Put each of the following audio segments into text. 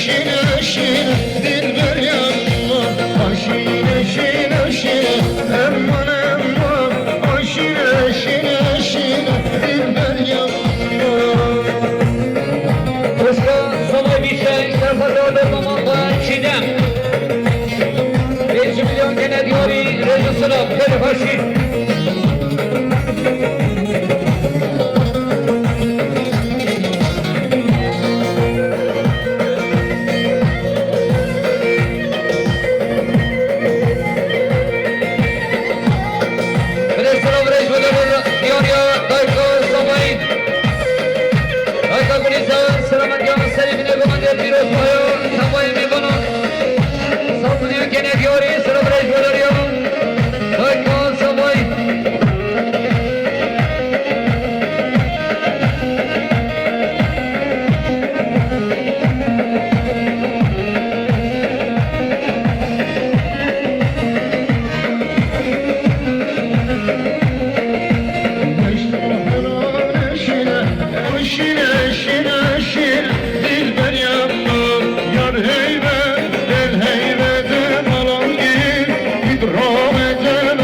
şine şine dilber yanma aşine şine şine aman aman aşine şine şine dilber yanma. Kuşka Samay Bişen Şerfazade Mamakla Çiğdem 5 milyon gene diyori Recep Sıram Telefaşi. Şine şine şine dilber yanma yar heybe del heybe de malam gir idram ede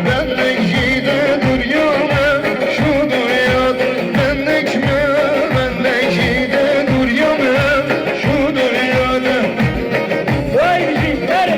bendeki de dünyada şu dünyada bendeki de dünyada şu dünyada. Vay bizimler.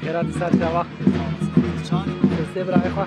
Era di Sarjava. Se bravo qua.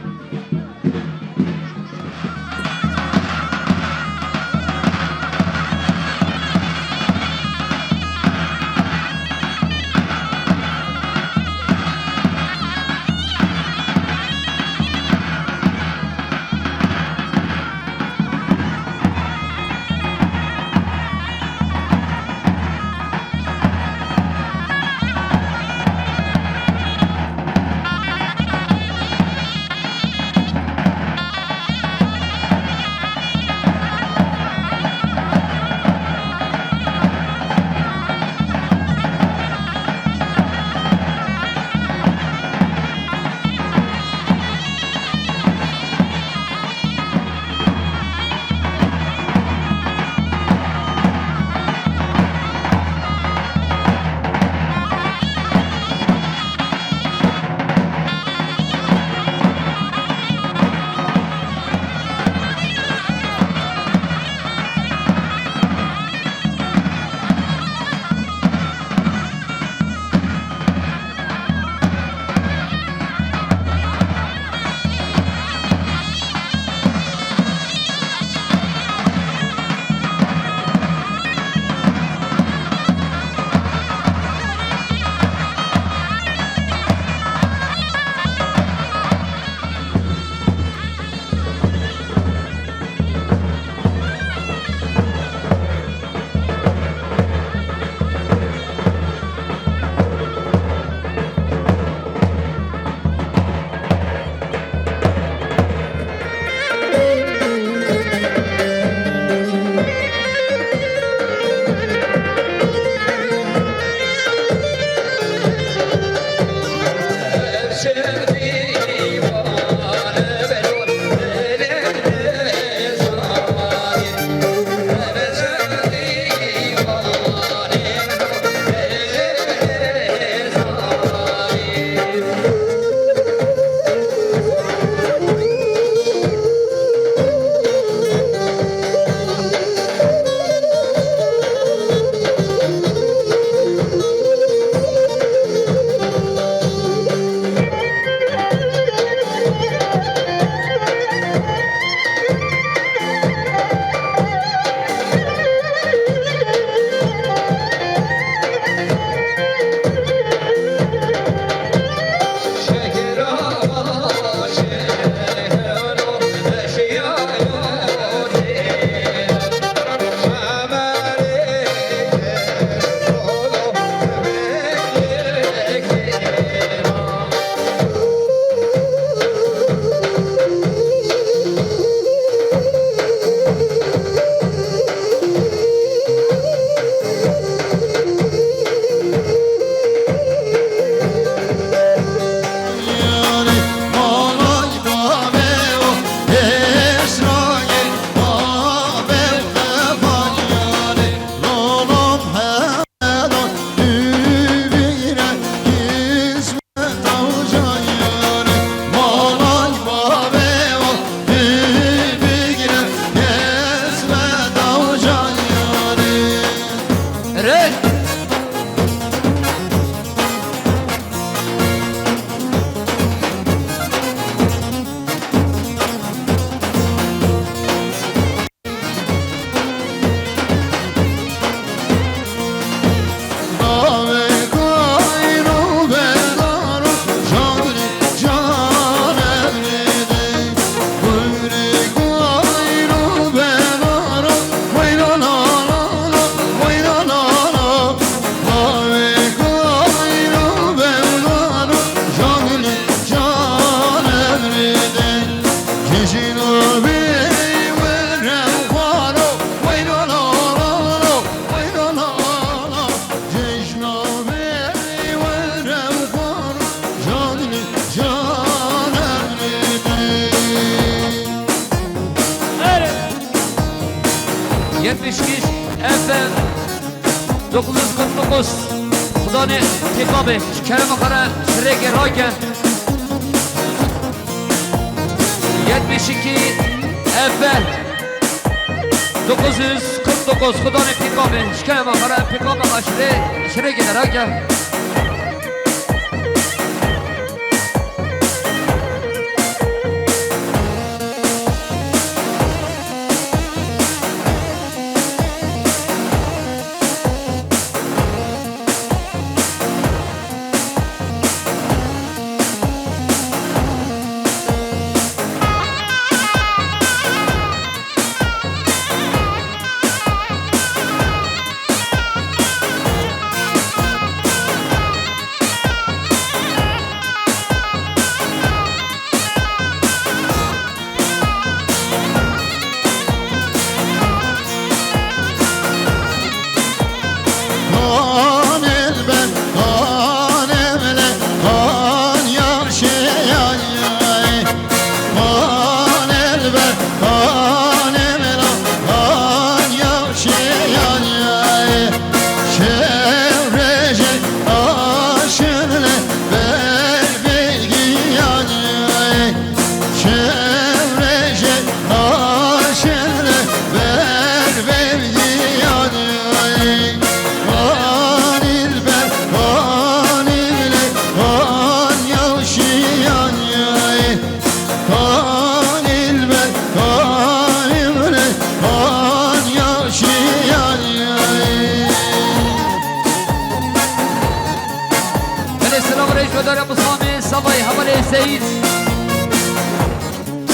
949 خدا نه تکابه کرم خره شرک راکن 72 اول 949 خدا نه تکابه کرم خره تکابه شرک راکن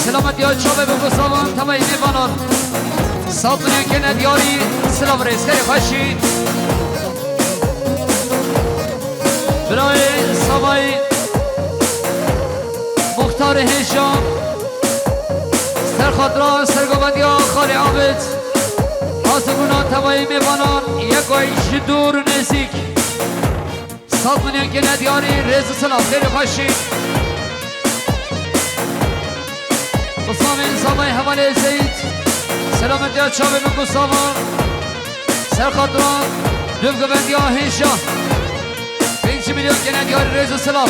سلامت یا چابه به بساوان تمایی میبانان ساطنی که ندیاری سلام رئیس خیلی خوشی برای سوای مختار هشام سرخادران سرگوبندی ها خالی عابد حاسبونان تمایی میبانان یک آیش دور نزیک ساطنی که ندیاری رئیس سلام خیلی خوشی بسام انسامای حواله زید سلامت یا چاوه من بسامان سرخادران دوگوبندی ها هیشا 5 میلیون که ندیاری رئیس سلام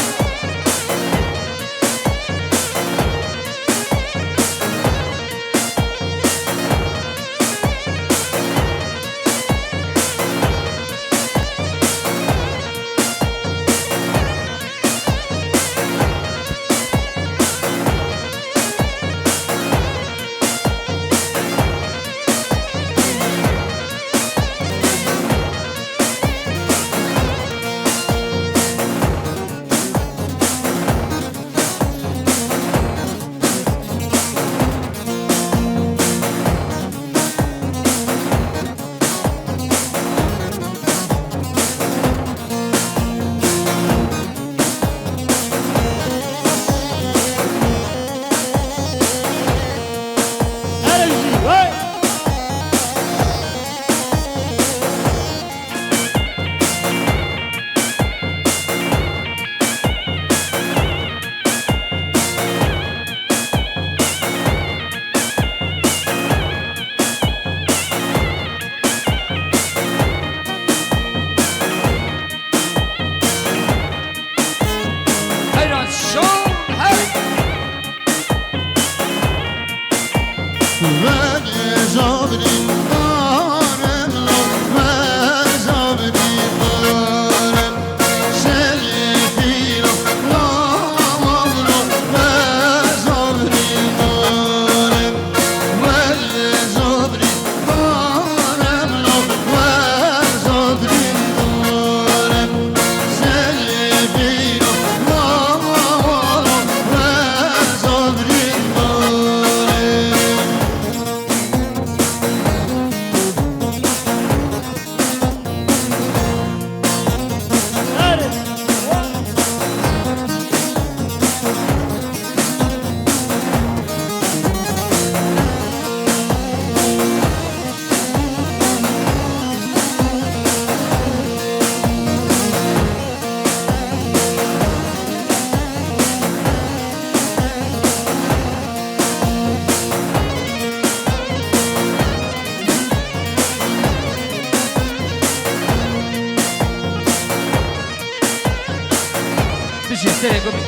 بشي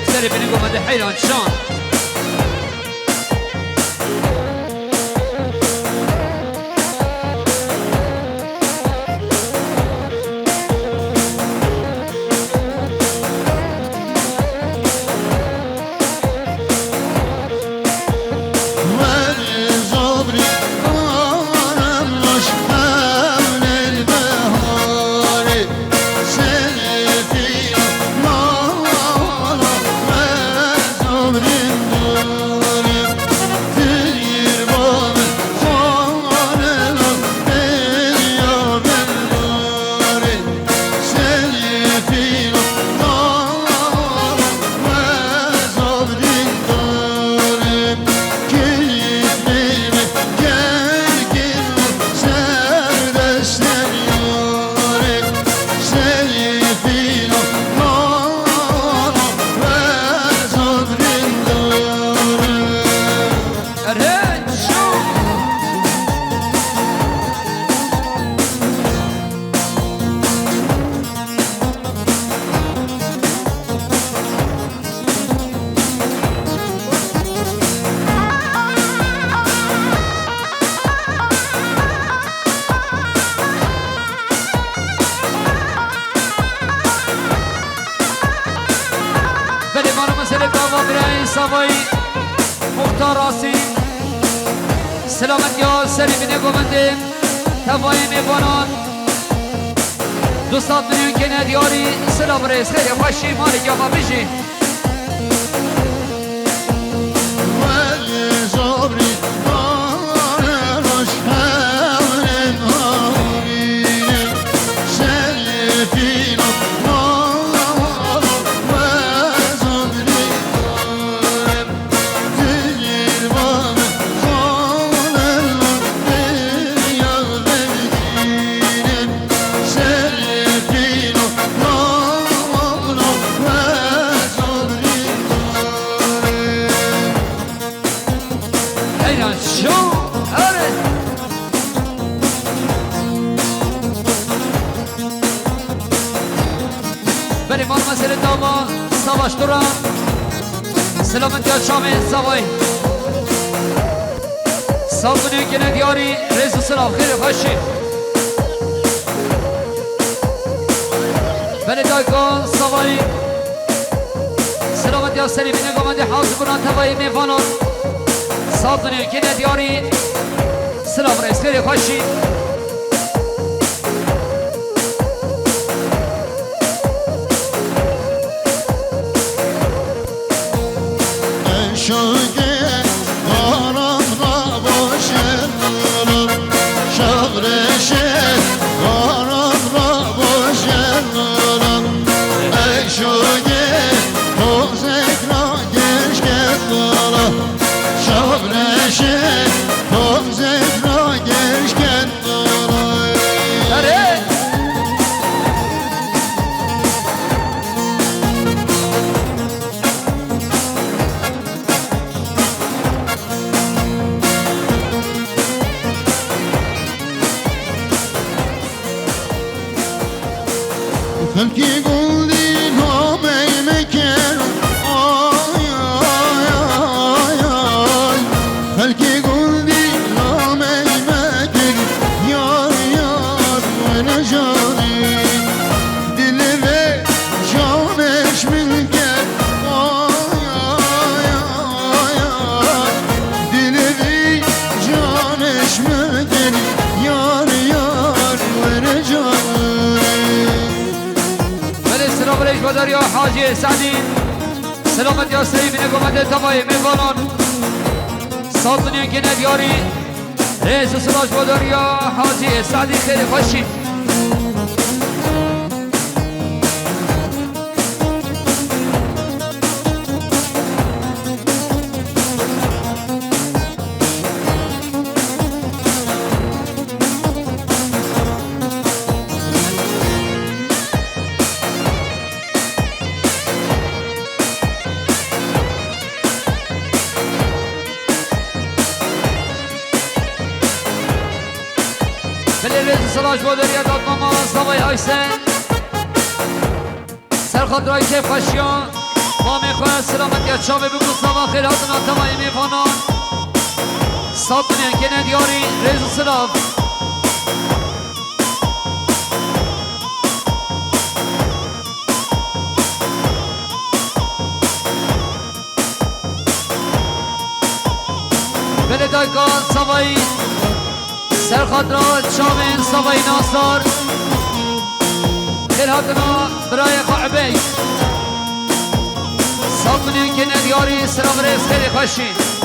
سري بيني قوم هذا حيران شان سلامت یا سری بینه گومنده تفایی میبانان دوستان بینیم که ندیاری سلام رئیس خیلی خوشی مالی که ما بشی سلامت یا شامل سوای صابونی که ندیاری رئیس و سلام خیلی خوشی بله دایکان سوای سلامت یا سری بینه گمانده حاضر کنان تفایی میفانان صابونی که ندیاری سلام رئیس خیلی خوشی Tepki guldin o meymeker ay ay ay ay Tepki guldin o meymeker yar yar ve cani Dili ve can eşminker ay ay ay ay Dili ve can eşminker yar yar ve cani سلام رئیس باداریا حاجی سعدی سلامت یا سری بینه گمنده تفایی میبانان سالتونی که ندیاری رئیس سلاش باداریا حاجی سعدی خیلی خوشی سلاش بادریا داد ماما سوای آیسن سرخط رای که خوشیان مامي خواه سلامت یا چاوه بگو سوا خیل هاتنا تمایی میفانان سات دنیا کنه دیاری ریز سلاف بله دایکان سوایی سرخطرات شامین سوایی ناصر خیل هاتنا برای قعبی سات دنیا کنه دیاری سلام ریز خیلی خوشین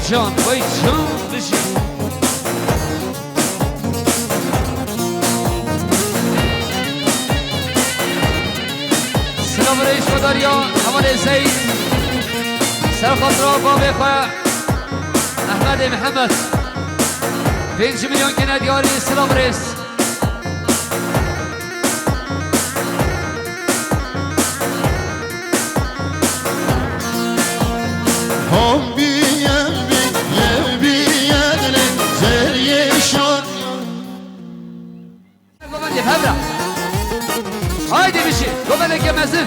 جان وای جان بشی سلام رئیس مداریا حمال زید سرخطرا بابی خواه احمد محمد 5 میلیون کنه دیاری سلام رئیس haydi bir şey, göbelek yemezsin.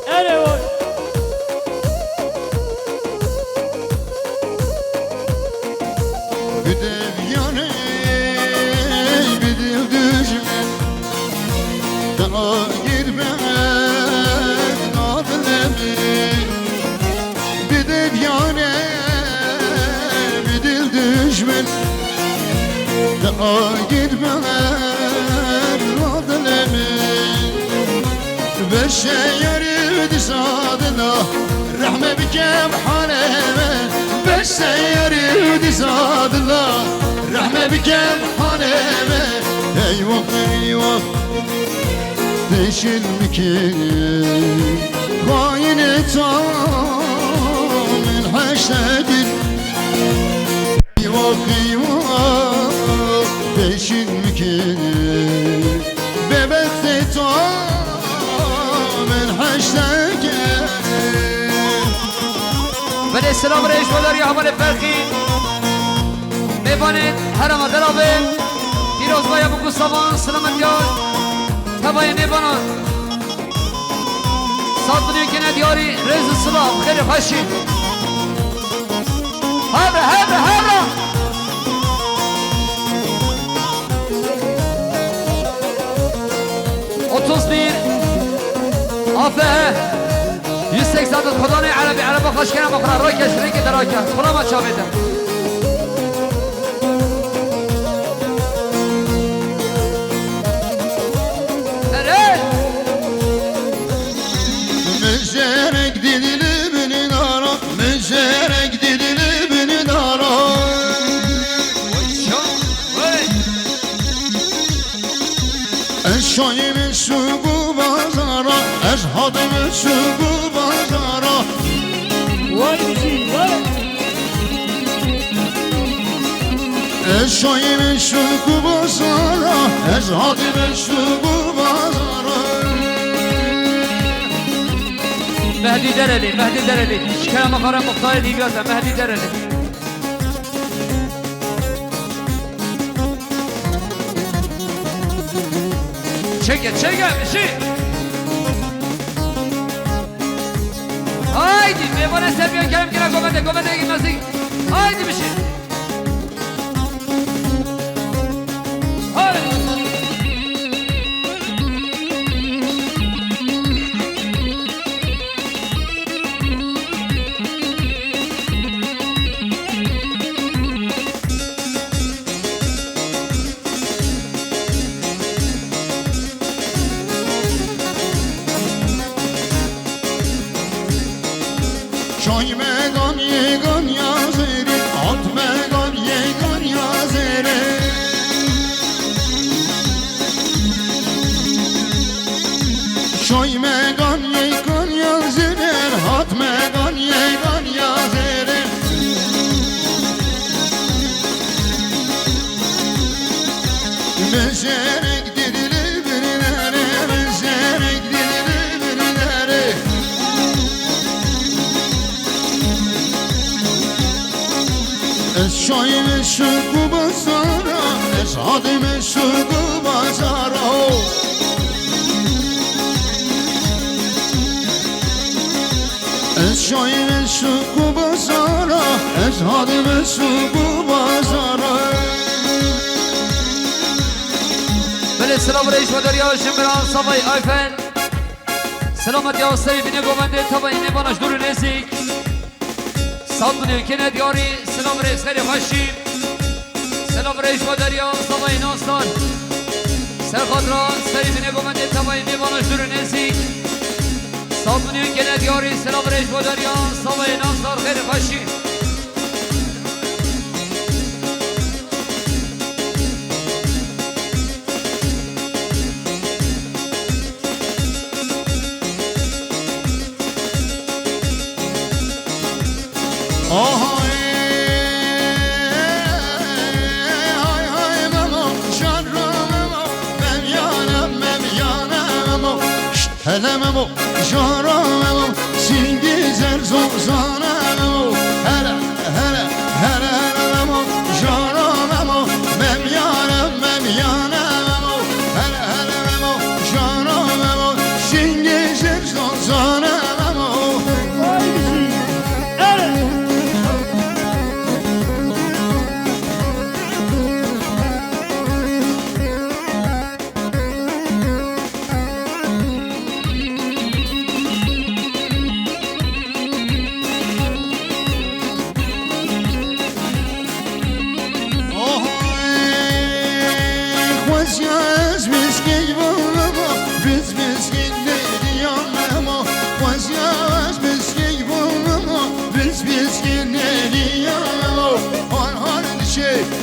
Evet. Bir dev yanı, bir dev düşme. Daha girmem adlemi. Bir dev yanı, bir dev düşme. Daha girmem adlemi. بالسير دسادنا رحمة بكم حنامة بالسير دسادنا رحمة بكم حنامة أيوة أيوة ديش المكين خاين من حشد أيوة أيوة ديش المكين ببث بله سلام رئیس مداری حمال فرخی میبانید حرم درابه دیروز باید بگو سامان سلامت یاد تبایی میبانند سات دنیا کنه دیاری رئیس سلام خیلی خوشی هبره هبره هبره 31 آفه 180 خدانه عربی عربا خوش کنم بخورا رای کش رنگ درای کش خدا ما چا بیدم مزارك دليل بن نارا مزارك دليل بن نارا الشايم السوق بازارا أزهد السوق بازارا الشايم السوق بازارا أزهد السوق بازارا مهدی درلی مهدی درلی شکرم مخارم مختار دیگازم مهدی درلی Çeke bir şey. Haydi meyvane seviyor kerim kira gomede gitmesin. Haydi bir şey. Haydi. Çay megan yegan yazeri, at megan yegan yazeri. Çay megan yegan yazeri, at megan yegan yazeri. Meşerek didili birileri, meşerek didili birileri. Es şair şıkkı bazara, es adım şıkkı bazara. Es şair şıkkı bazara, es adım şıkkı bazara. Bele selam reis ve derya şimdiran sabay ayfen. Selamet ya seyfine gomende tabayine banaş duru nezik. Salmını kene diyari selam reis khayri haşim. Selam reis ve derya sabay nastan. Serkadran seyfine gomende tabayine banaş duru nezik. Salmını kene diyari selam reis ve derya sabay nastan khayri haşim. Helememo, jaramemo, singizer zonzanemo. Helememo, jaramemo, memyanemo. Helememo, jaramemo, singizer zonzanemo.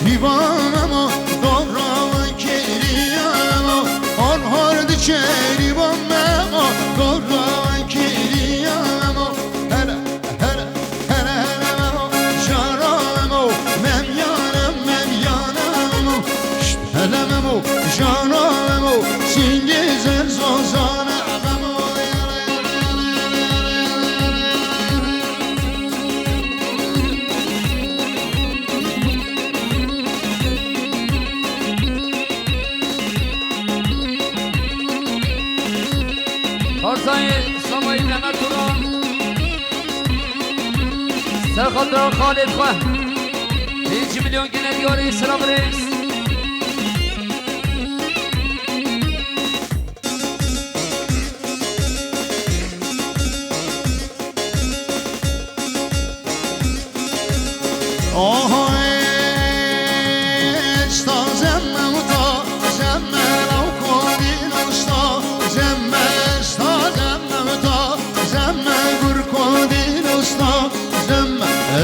Divanamo, dobra keriyamo, har har divanamo, dobra keriyamo. Hele jaramo, memyanamo. Helememo, jaramo, singizer zozanamo. Karzayı Samayı Mehmet Uran Serkadran Khalid Khan 1 milyon gene diyor selam reis.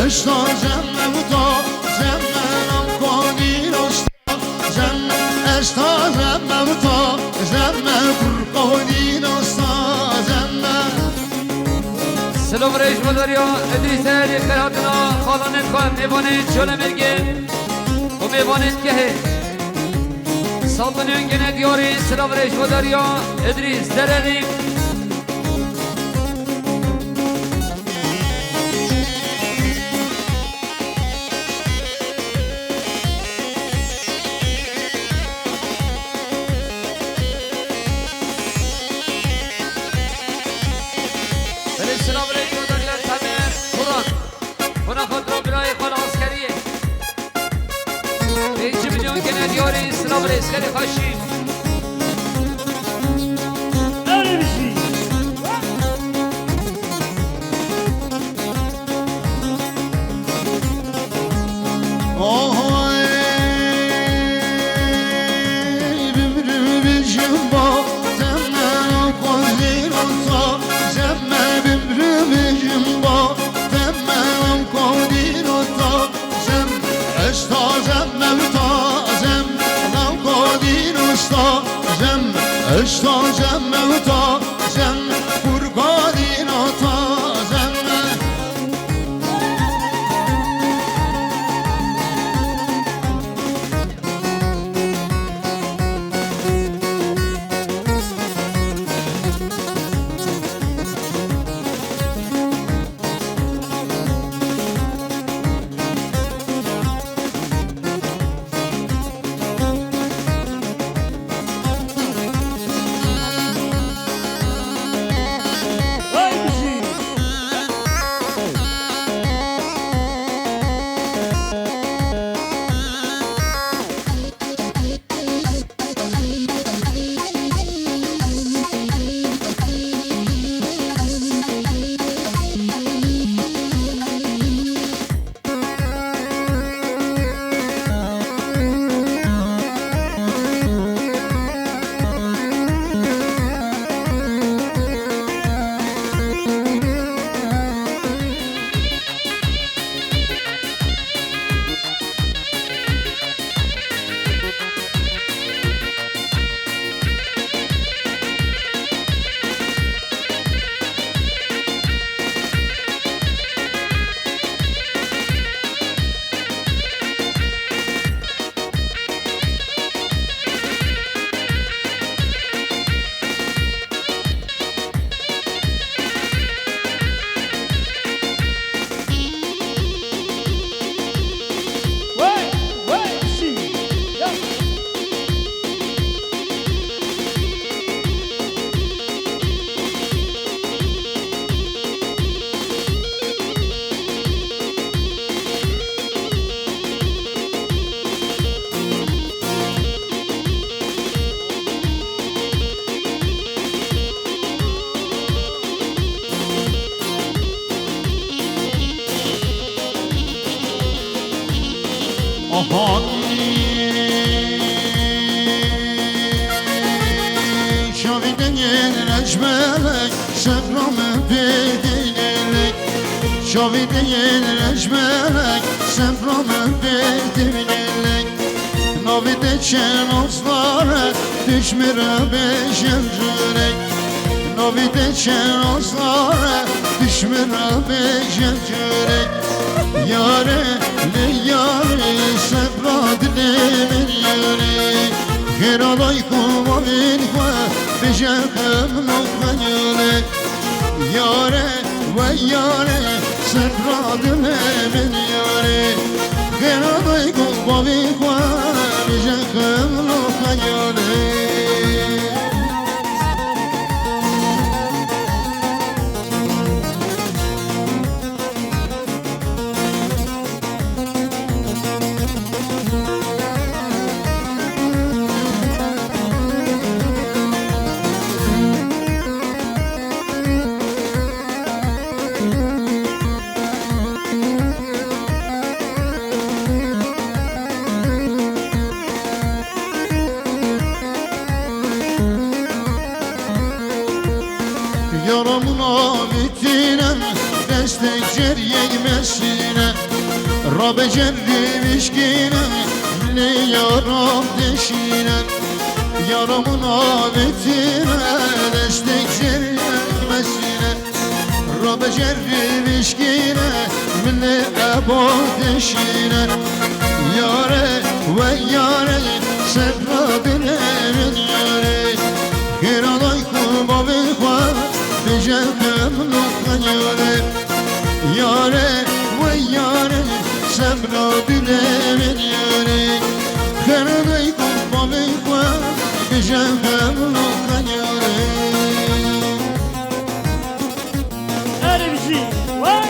Esta zemme muta, zemme nam kodin osta, zemme esta zemme muta, zemme kur kodin osta, zemme. Selam reis Madarya, İdris Ehli Kayhatına, Kalanet Kayhat Mevanet, Şöyle Merge, o Mevanet Kehe. Sallanıyor gene diyor, selam reis Madarya, İdris Dereli. یاری سلام ریسکری خاشی öyle bir şey. Oy bimribicim ba Zemme kozin olsa Zemme bimribicim ba Zemme kozin olsa Zem Esta zemme vita Zem Nam kozin olsa Zem Esta zemme vita Zem Furkadin ota Zemme Öyle bir şey. Öyle bir şey. Ya. Şavidin rejmelek Semramı bedinelek Şavidin rejmelek Semramı bedinelek Navide çen ozlara Düşmüre beşemcürek Navide çen ozlara Düşmüre beşemcürek Yare ne yare Sebra dilemin yare Keralay kuma bilme Beşekem nokmayele Yare ve yare Sebra dilemin yare Keralay kuma bilme Beşekem nokmayele Yaramına bitinem destek ceryeymesine Rabe cerri vişkinem li yaram deşinem Yaramına bitime destek ceryeymesine Rabe cerri vişkine li eba deşine Yare ve yare sebra dilemin yare Kiralay kuba bilme Beşekem nokmayele Yare ve yare Semra dilemin yare Karaday kuba bilme Beşekem nokmayele Öyle bir şey. Vay.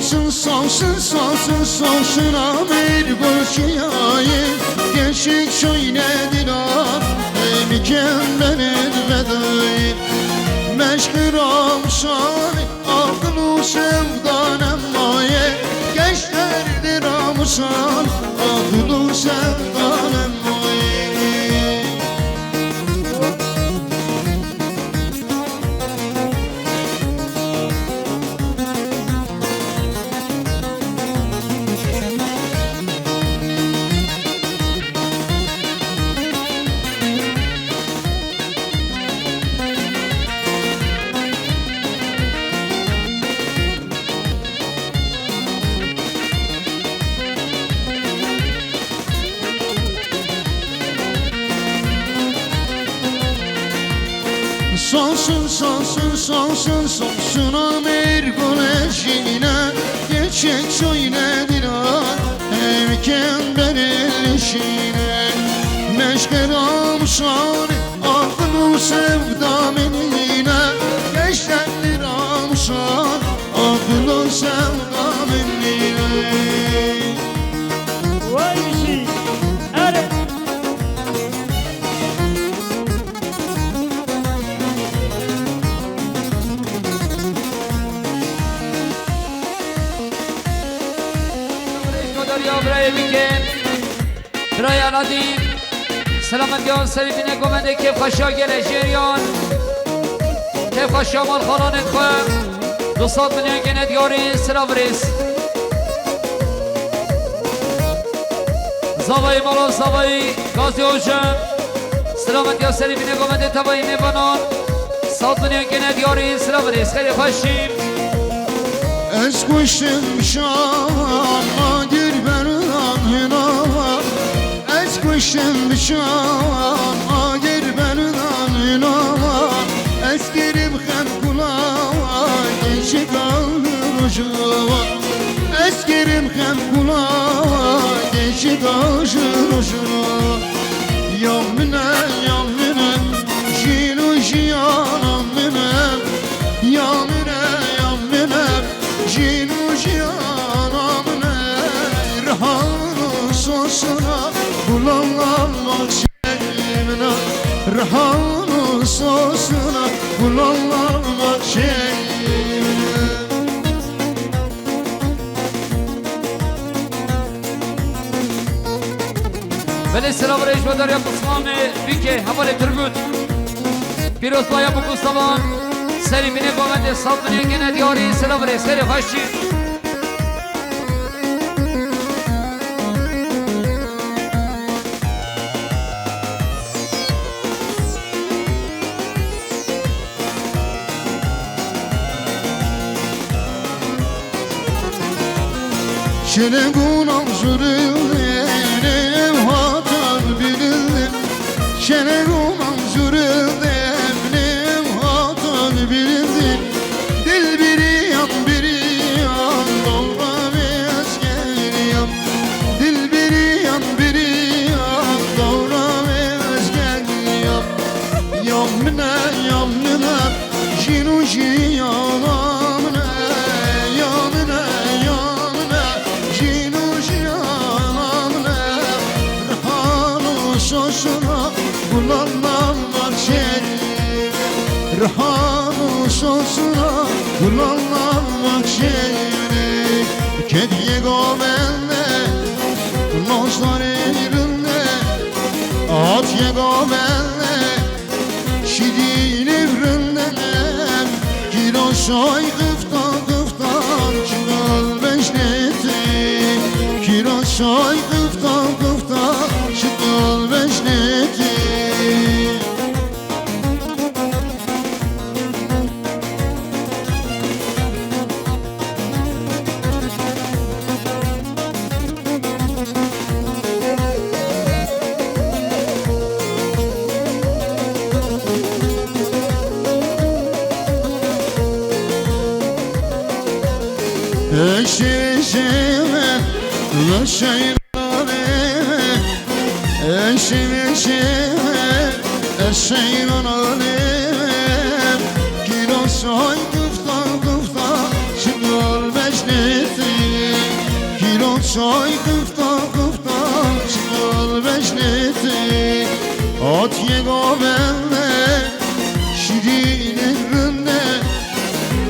Solsun solsun solsun solsun bir boşiyayı Gençlik şöyle dinar mükemmel vedayı Meşgul amşan aklı sevdan emmaye Gençlerdir amşan aklı sevdan emmaye Solsun solsun solsun solsun bir güneşine Geçecek şöyle dinar mükemmel işine Meşgul amşan aklı sevdam eline Gençlerdir amşan aklı sevdam eline Vay bir şey. Evet. یا برای بیکن برای ندیم سلامت یان سریفینه گمنده که خشا گله جریان که خشا مال خانانت خواه 200 میلیون گنه دیاری سلام ریس زوای مالا زوای گازی اوشن سلامت یان سریفینه گمنده تبایی میبانان 100 میلیون گنه دیاری سلام ریس خیلی خوشیم Ez kuşum şanma girbenin hina Ez kuşum şanma girbenin hina Eskirim hem kulağa geçik alır ucuma Eskirim hem kulağa geçik alır ucuma Yamine yamine jinu jiyanam mine Yamine yamine Cinu cihanam ne Rıhanı sosuna Bulanlanmak şeyimine Rıhanı sosuna Bulanlanmak şeyimine Veli selam reis ve derya Osmanlı Bike havale Turgut Piroz baya bu Mustafa Selimine Gomet'e saldırıya gene diyari selam reis Heri hoşçi Şelegun zürüle ev hatan bilildi Şelegun zürüle ev hatan bilildi Dil biri yan Doğra ve asker yan Dil biri yan Doğra ve asker yan Yamine yamine Jinu jiyanamine Yamine yamine Jinu jiyanamine Rıhanı sosuna Bulanlanmak şeyi Rıhanı sosuna Bulanlanmak şeyi Kediye gomelle Noslar eğrinde At ye gomelle Şidin evründenem Kilo soy kıftan Çıkal beşneti Kilo soy kıftan Çıkal beşneti Eşeğime Eşeğime Eşeğime Kilo soy kıftan Çıkal beşneti soy kıfta çıkıl beşneti At yego bende şirin evrinde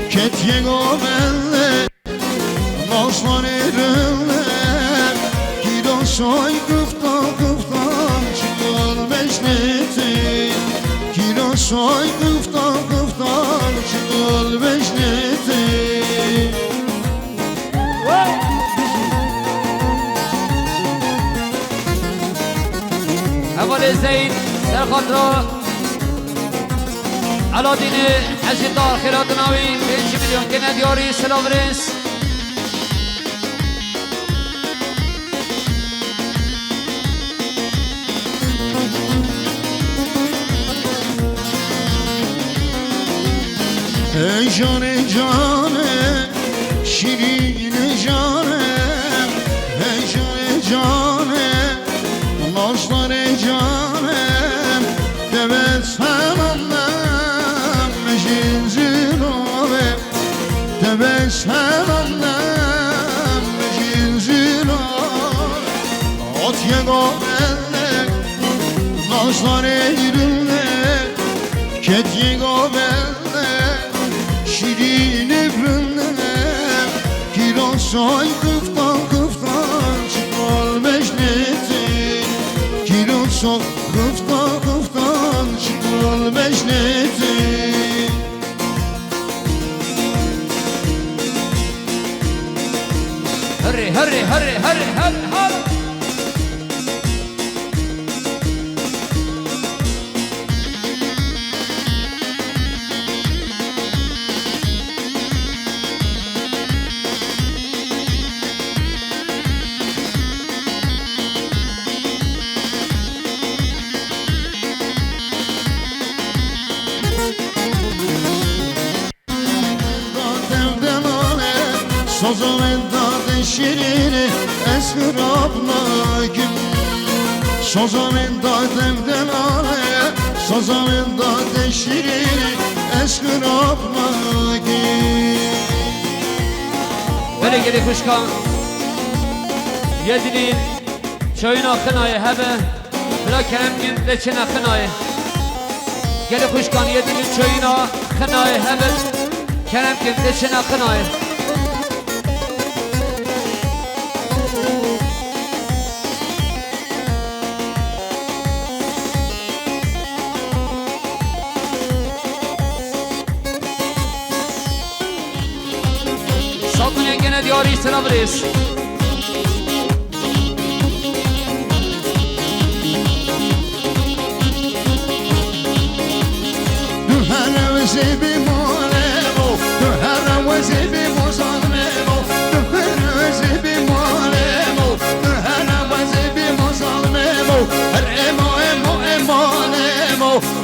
Ket yego bende Naslan evrinde Gido soy kıfta çıkıl beşneti Gido soy kıfta çıkıl beşneti حوالي زين سر خاطرة علادين حجي دار خيرات ناوي 5 مليون كنا دياري سلام رئيس Ey cane cane şirin cane Ey cane cane Nazlar canem Tebessem annem Meşinzin ave Tebessem annem Meşinzin ave At yego belle Nazlar eyrille Ket yego belle Şirin evrinde Kiran say kıftan Çıkal meşneti Kiran say kıftan Çıkal meşneti هري هري هري هري هري هري Sozum endad şirini Esir abla kim Sozum endad evdelale Sozum endad şirini Esir abla kim Böyle geli kuşkan Yedinin Çöyün akın ayı hebe Bila kerem gün leçin akın ayı Geli kuşkan yedinin çöyün akın ayı hebe Kerem gün leçin akın ayı Saltın yengene diyarı selam reis Duhara ve zebi molevo Duhara ve zebi mozalmevo Duhara ve zebi molevo Duhara ve zebi mozalmevo Her emo levo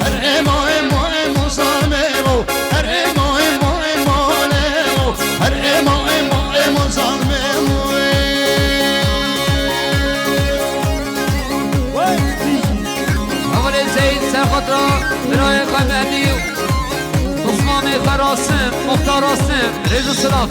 Her emo salmevo Her emo levo Her emo salmevo أول زين سرخطرة براية قمهدي عثمان فراسم مختار راسم رئيس السلاف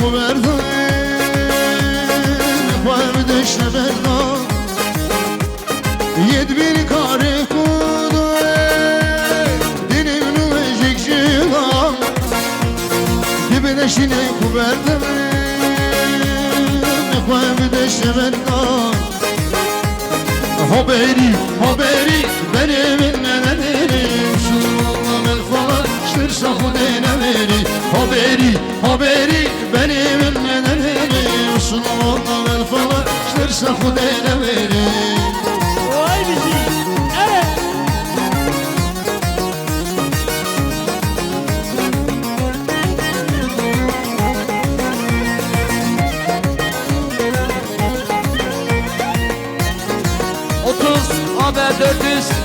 kuverdan Koyar dişle berdan Yed bir kare kudu Dinim nuvecek şilan Dibine şine kuverdan Koyar dişle berdan Haberi benim nenerim Şununla el falan şırsa hudene veri Haberi benim nenerim Şununla el falan şırsa hudene veri Vay bizi. Evet.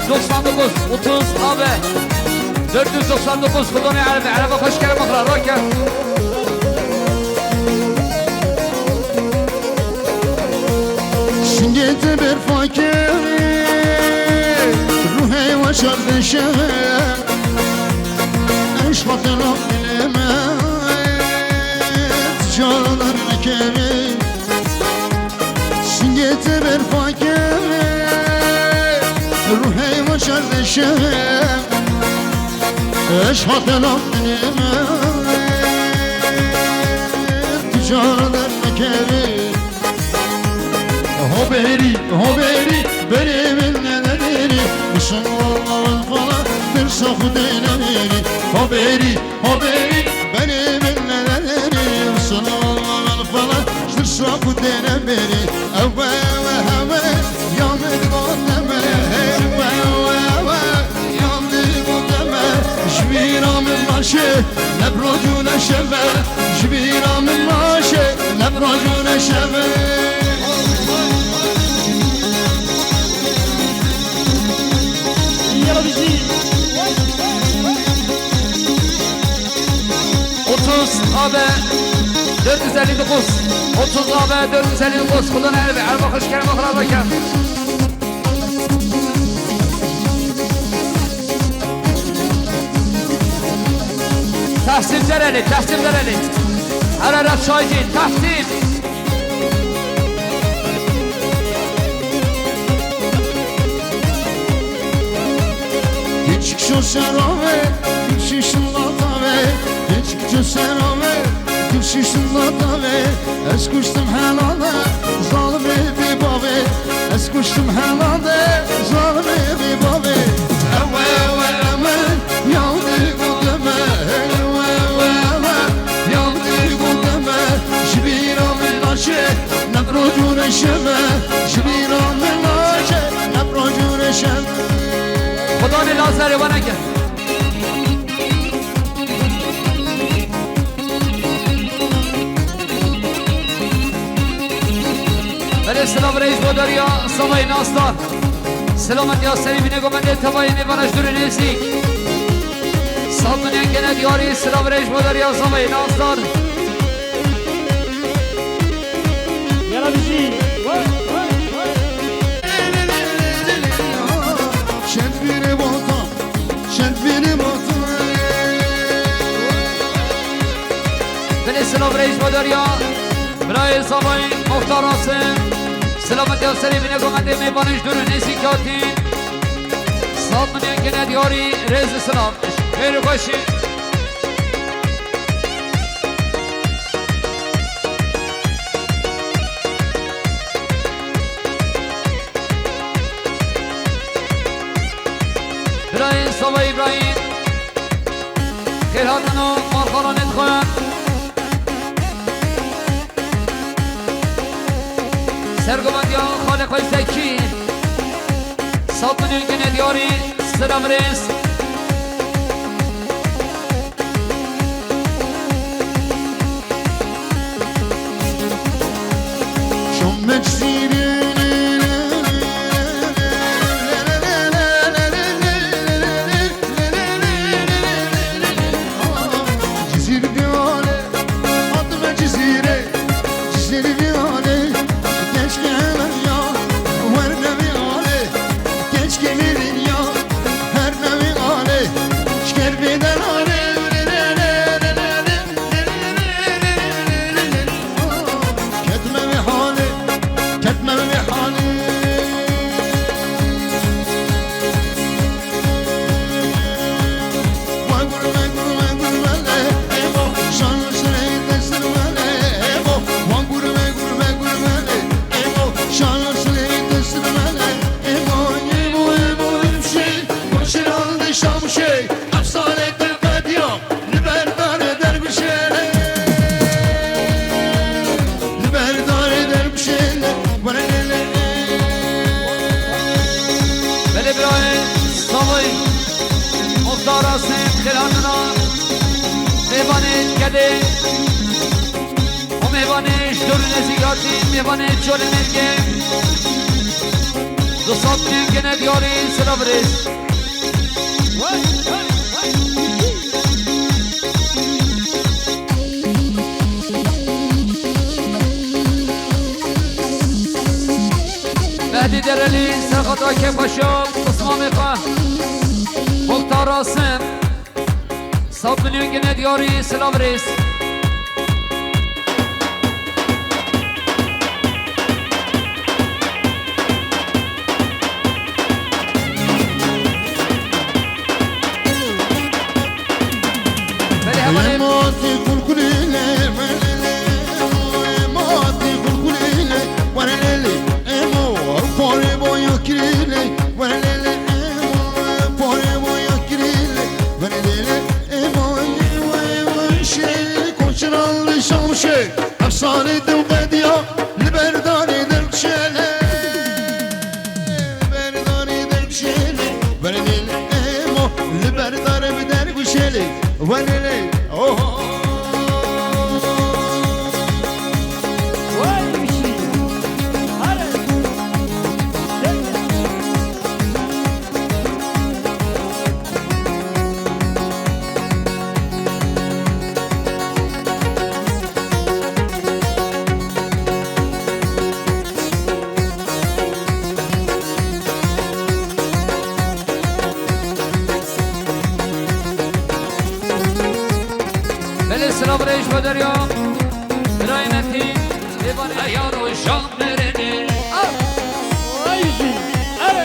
499 30 abi 499 خدوني عربي خش كلام اقرا راكا شنجت bir fakir Ruhi ve şardeşe Eşfatın akbilime Ticareler kemi Şinget bir fakir Ruhi ve şardeşe Eşfatın akbilime Ticareler kemi Haberi benim neleri Müslümanların falan bir sakı değileri Haberi benim neleri Müslümanların falan bir sakı değileri Evve yandık o deme Evve yandık o deme Jbiramin başı lebrocune şeve Jbiramin başı lebrocune şeve Yala bizi. 30 abi 459 30 abi 459 خدوني عربي خش كلام اقرا راكا تحسين درالي حرارة شايدين تحسين Küçük şu serave, küçük şunla tave Küçük şu serave, küçük şunla tave Es kuştum helale, zalimi bir babi Es kuştum helale, zalimi bir babi Eve yandı kudeme Eve yandı kudeme Jbiramin naşe, nebrocune şeve Jbiramin naşe, nebrocune şeve خدوني لازر وانا كده بله سلام رئیس بوداریا سوای ناستار سلامت یا سری بینه گمنده تبایی نیوانش دور نیسیک سالتون ینگنه دیاری سلام رئیس بوداریا سوای ناستار Yala bizi. Vay. Şent biri botan بله سلام رئیس بوداریا برای سوای مختار آسم سلامت یا سری بینه گمنده میوانش دور نیسیکاتی سالتون ینگنه دیاری رئیس سلام خیر خوشی İbrahim, Sabah İbrahim Kırhadını markalanıt koyan Sergomandya Khalik Zeki Sabını gene diyari Selam reis Şom mecziri گده و میوانش دور نزیگاتی میوانش چول مرگه دو صد میلیون گنه دیاری سلام رس وای وای وای مهدی درلی سرخطا که باشم قسمام خواه مختار راسم 100 میلیون گنه دیاری سلام رس ماتي كل ماتي كل وانا ليلي امو بوري بويا كريلي وانا ليلي امو بوري بويا كريلي وانا ليلي امو شي كوشرال شوشي افساني دو بديا لبرداني درشيلي برداني درشيلي وانا ليلي امو لبرداني بدر بشيلي وانا ليلي وای بشی آره بله سلام ریش با دریا برای مهدی دیوان ایار و شام برنه وای بشی آره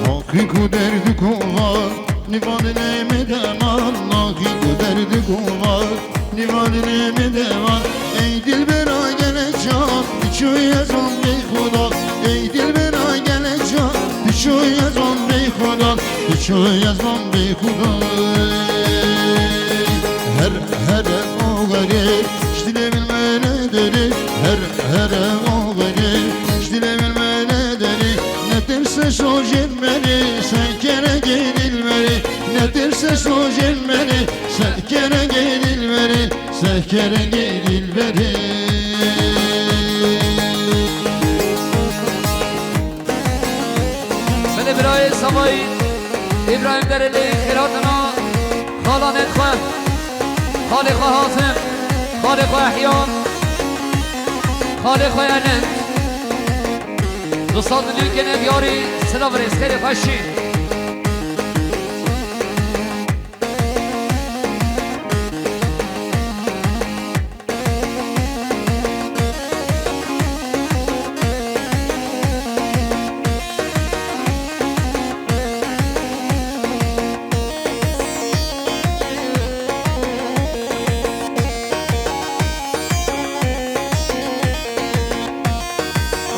Nakiku derdi kovar, nivanine mi deman Nakiku derdi kovar, nivanine mi deman Ey dilbera gele can, düşüye zon bey khuda Ey dilbera gele can, düşüye zon bey khuda Düşüye zon bey khuda Her o garip, iştile bilmene deri Her o garip, iştile bilmene deri Nedirse sojelmeli, sen kere gelilmeli Nedirse sojelmeli, sen kere gelilmeli Sen kere gelilmeli بله برای سوایی ابراهیم درلی خیراتنا خالانت خواه خالق و حاسم خالق و احیان خالق و عنت 200 میلیون گنه دیاری سلام رس خیلی خوشی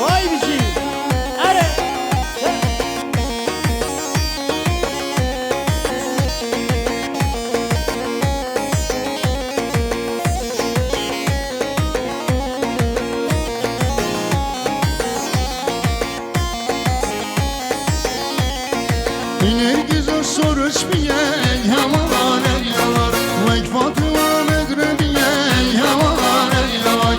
وای بشی آره Nergiz soruş biyen yaman yavar Vay Fatıma medrebiyen yaman yavar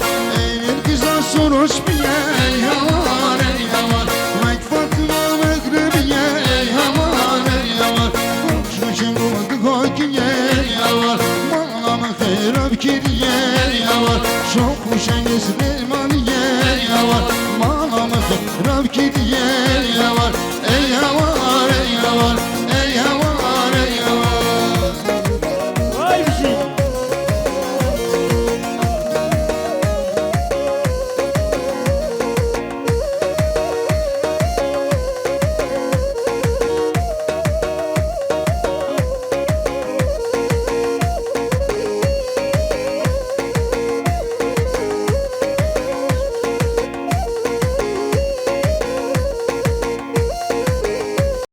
Nergiz soruş biyen yaman yavar Vay Fatıma medrebiyen yaman yavar Komşuşun kumadı kokiyen yavar Mağlamı khayrab kiriyen yavar Çok kuşan Süleymaniyyen yavar Mağlamı khayrab kiriyen yavar Ey yavar ey yavar ey yavar ey yavar وای بشی